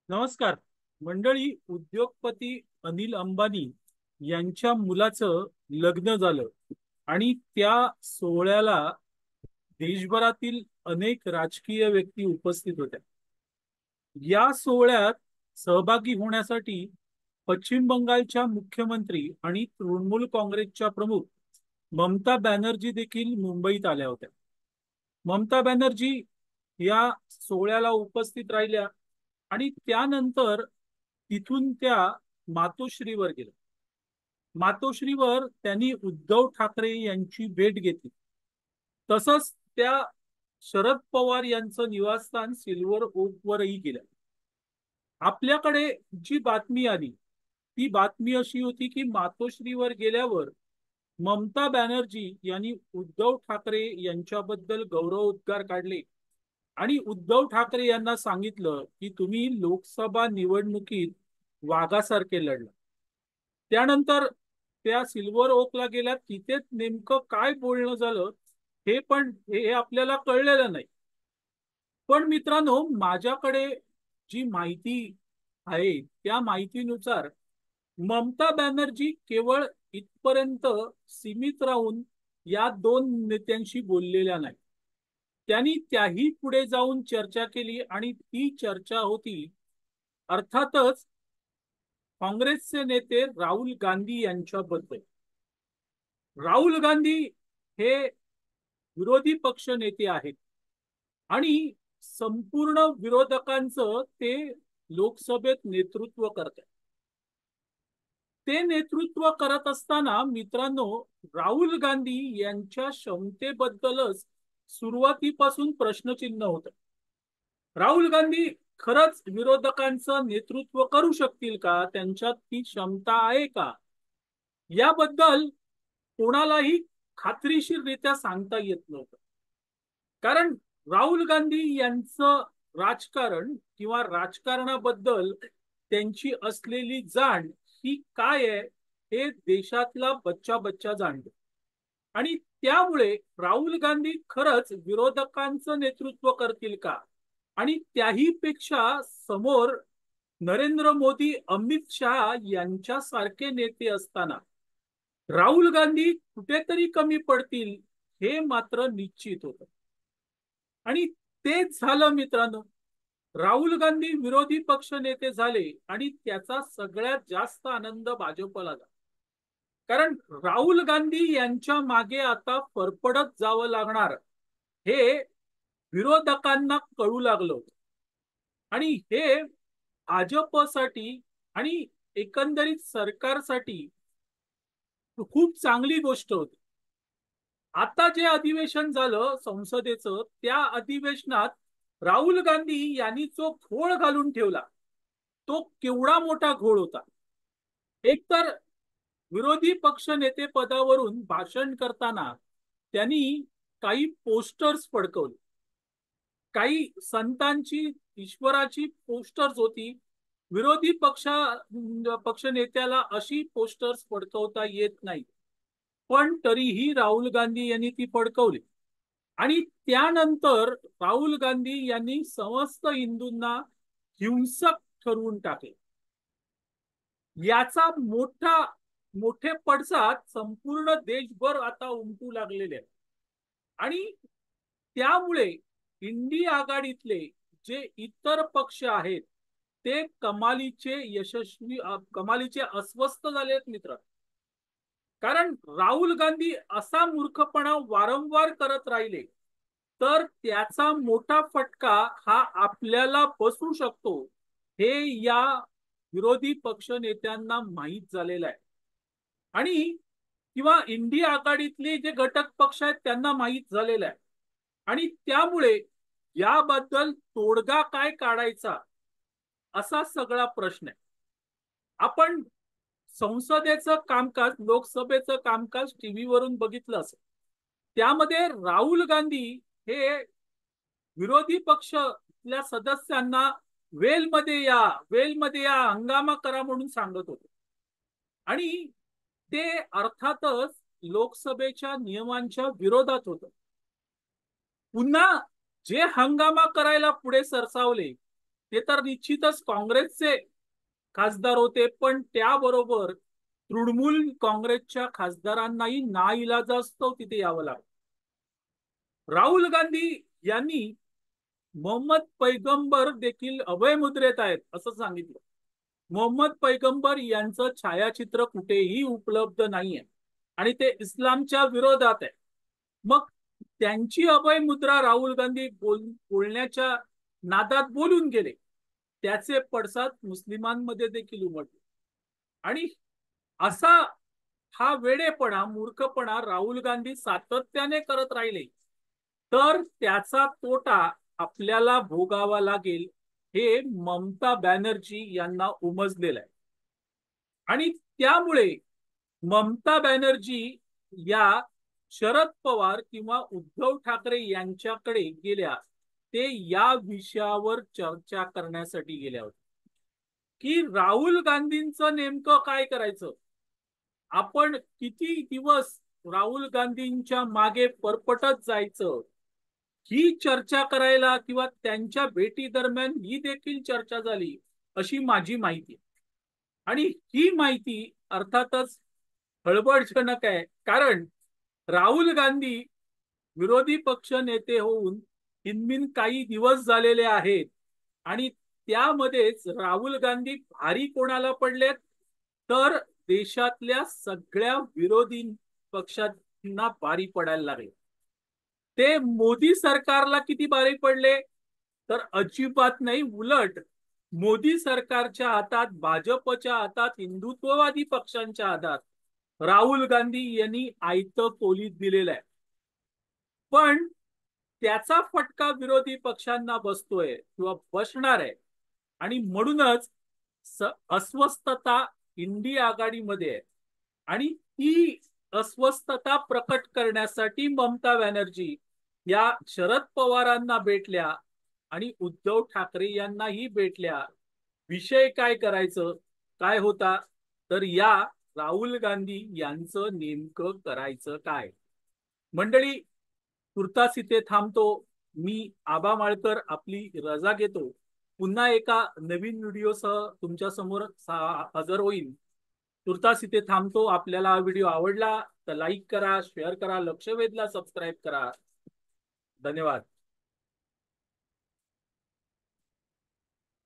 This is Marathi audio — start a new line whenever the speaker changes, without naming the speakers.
नमस्कार मंडळी. उद्योगपती अनिल अंबानी यांच्या मुलाचं लग्न झालं आणि त्या सोहळ्याला देशभरातील अनेक राजकीय व्यक्ती उपस्थित होत्या. या सोहळ्यात सहभागी होण्यासाठी पश्चिम बंगालच्या मुख्यमंत्री आणि तृणमूल काँग्रेसच्या प्रमुख ममता बॅनर्जी देखील मुंबईत आल्या होत्या. ममता बॅनर्जी या सोहळ्याला उपस्थित राहिल्या आणि त्यानंतर तिथून त्या मातोश्रीवर गेल्या. मातोश्रीवर त्यांनी उद्धव ठाकरे यांची भेट घेतली. तसंच त्या शरद पवार यांचं निवासस्थान सिल्वर ओकवरही गेल्या. आपल्याकडे जी बातमी आली ती बातमी अशी होती की मातोश्रीवर गेल्यावर ममता बॅनर्जी यांनी उद्धव ठाकरे यांच्याबद्दल गौरवोद्गार काढले आणि उद्धव ठाकरे यांना सांगितलं की तुम्ही लोकसभा निवडणुकीत वाघासारखे लढला. त्यानंतर त्या सिल्वर ओकला गेल्या. तिथेच नेमकं काय बोलणं झालं हे आपल्याला कळलेलं नाही. पण मित्रांनो, माझ्याकडे जी माहिती आहे त्या माहितीनुसार ममता बॅनर्जी केवळ इथपर्यंत सीमित राहून या दोन नेत्यांशी बोललेल्या नाही. त्यांनी त्याही पुढे जाऊन चर्चा केली आणि ती चर्चा होती अर्थातच काँग्रेसचे नेते राहुल गांधी यांच्याबद्दल. राहुल गांधी हे विरोधी पक्ष नेते आहेत आणि संपूर्ण विरोधकांचं ते लोकसभेत नेतृत्व करतात. ते नेतृत्व करत असताना मित्रांनो, राहुल गांधी यांच्या क्षमतेबद्दलच सुरुवातीपासून प्रश्नचिन्ह होतं. राहुल गांधी खरंच विरोधकांचं नेतृत्व करू शकतील का? त्यांच्यात ती क्षमता आहे का? याबद्दल कोणालाही खात्रीशीररित्या सांगता येत नव्हतं. कारण राहुल गांधी यांचं राजकारण किंवा राजकारणाबद्दल त्यांची असलेली जाण ही काय आहे हे देशातला बच्चा बच्चा जाणतो. आणि त्यामुळे राहुल गांधी खरंच विरोधकांचं नेतृत्व करतील का? आणि त्याही पेक्षा समोर नरेंद्र मोदी, अमित शहा यांच्यासारखे नेते असताना राहुल गांधी कुठेतरी कमी पडतील हे मात्र निश्चित होतं. आणि तेच झालं मित्रांनो. राहुल गांधी विरोधी पक्ष नेते झाले आणि त्याचा सगळ्यात जास्त आनंद भाजपला झाला. कारण राहुल गांधी यांच्या मागे आता फरफडत जावं लागणार हे विरोधकांना कळू लागलं होतं. आणि हे भाजपसाठी आणि एकंदरीत सरकारसाठी खूप चांगली गोष्ट होती. आता जे अधिवेशन झालं संसदेचं, त्या अधिवेशनात राहुल गांधी यांनी जो घोळ घालून ठेवला तो केवढा मोठा घोळ होता. एकतर विरोधी पक्ष नेते पदावरून भाषण करताना त्यांनी काही पोस्टर्स फडकवले. काही संतांची, ईश्वराची पोस्टर्स होती. विरोधी पक्ष नेत्याला अशी पोस्टर्स फडकवता येत नाही. पण तरीही राहुल गांधी यांनी ती फडकवली आणि त्यानंतर राहुल गांधी यांनी समस्त हिंदूंना हिंसक ठरवून टाकले. याचा मोठे पडसाद संपूर्ण देशभर आता उमटू लागलेले आहेत. आणि त्यामुळे इंडी आघाडीतले जे इतर पक्ष आहेत ते कमालीचे अस्वस्थ झाले आहेत मित्र. कारण राहुल गांधी असा मूर्खपणा वारंवार करत राहिले तर त्याचा मोठा फटका हा आपल्याला बसू शकतो हे या विरोधी पक्ष नेत्यांना माहीत झालेलं आहे. आणि किंवा इंडिया आघाडीतले जे घटक पक्ष आहेत त्यांना माहीत झालेलं आहे. आणि त्यामुळे याबद्दल तोडगा काय काढायचा असा सगळा प्रश्न आहे. आपण संसदेचं कामकाज, लोकसभेचं कामकाज टीव्हीवरून बघितलं असेल. त्यामध्ये राहुल गांधी हे विरोधी पक्षातल्या सदस्यांना वेलमध्ये या, हंगामा करा म्हणून सांगत होते. आणि ते अर्थातच लोकसभेच्या नियमांच्या विरोधात होतं. पुन्हा जे हंगामा करायला पुढे सरसावले ते तर निश्चितच काँग्रेसचे खासदार होते, पण त्याबरोबर तृणमूल काँग्रेसच्या खासदारांनाही नाईलाजास्तव तिथे यावं लागलं. राहुल गांधी यांनी मोहम्मद पैगंबर देखील अभयमुद्रेत आहेत असं सांगितलं. मोहम्मद पैगंबर यांचं छायाचित्र कुठेही उपलब्ध नाहीये आणि ते इस्लामच्या विरोधात आहे. मग त्यांची अभय मुद्रा राहुल गांधी बोलण्याच्या नादात बोलून गेले, त्याचे पडसाद मुस्लिमांमध्ये देखील उमटले. आणि असा हा वेडेपणा, मूर्खपणा राहुल गांधी सातत्याने करत राहिले तर त्याचा तोटा आपल्याला भोगावा लागेल, हे ममता बॅनर्जी यांना उमजलेलं आहे. आणि त्यामुळे ममता बॅनर्जी या शरद पवार किंवा उद्धव ठाकरे यांच्याकडे गेल्या, ते या विषयावर चर्चा करण्यासाठी गेल्या होत्या की राहुल गांधींचं नेमकं काय करायचं. आपण किती दिवस राहुल गांधींच्या मागे परपटत जायचं, ही चर्चा करायला किंवा त्यांच्या भेटी दरम्यान ही देखील चर्चा झाली अशी माझी माहिती. आणि ही माहिती अर्थातच खळबळजनक आहे, कारण राहुल गांधी विरोधी पक्ष नेते होऊन इनमिन काही दिवस झालेले आहेत आणि त्यामध्येच राहुल गांधी भारी कोणाला पडलेत, तर देशातल्या सगळ्या विरोधी पक्षांना भारी पडायला लागले. ते मोदी सरकारला किती भारी पडले, तर अजिबात नाही. उलट मोदी सरकारच्या हातात, भाजपच्या हातात, हिंदुत्ववादी पक्षांच्या हातात राहुल गांधी यांनी आयतं कोलीत दिलेलं आहे. पण त्याचा फटका विरोधी पक्षांना बसतोय किंवा बसणार आहे. आणि म्हणूनच अस्वस्थता इंडिया आघाडीमध्ये आहे. आणि ती अस्वस्थता प्रकट करण्यासाठी ममता बॅनर्जी या शरद पवारांना भेटल्या आणि उद्धव ठाकरे यांनाही भेटल्या. विषय काय करायचं, काय होता, तर या राहुल गांधी यांचं नेमकं करायचं काय. मंडळी, तुर्तास इथे थांबतो. मी आबा माळकर आपली रजा घेतो. पुन्हा एका नवीन व्हिडिओसह तुमच्या समोर हजर होईल. तुर्तास इथे थांबतो. आपल्याला हा व्हिडिओ आवडला तर लाईक करा, शेअर करा, लक्ष वेधला सबस्क्राईब करा. धन्यवाद.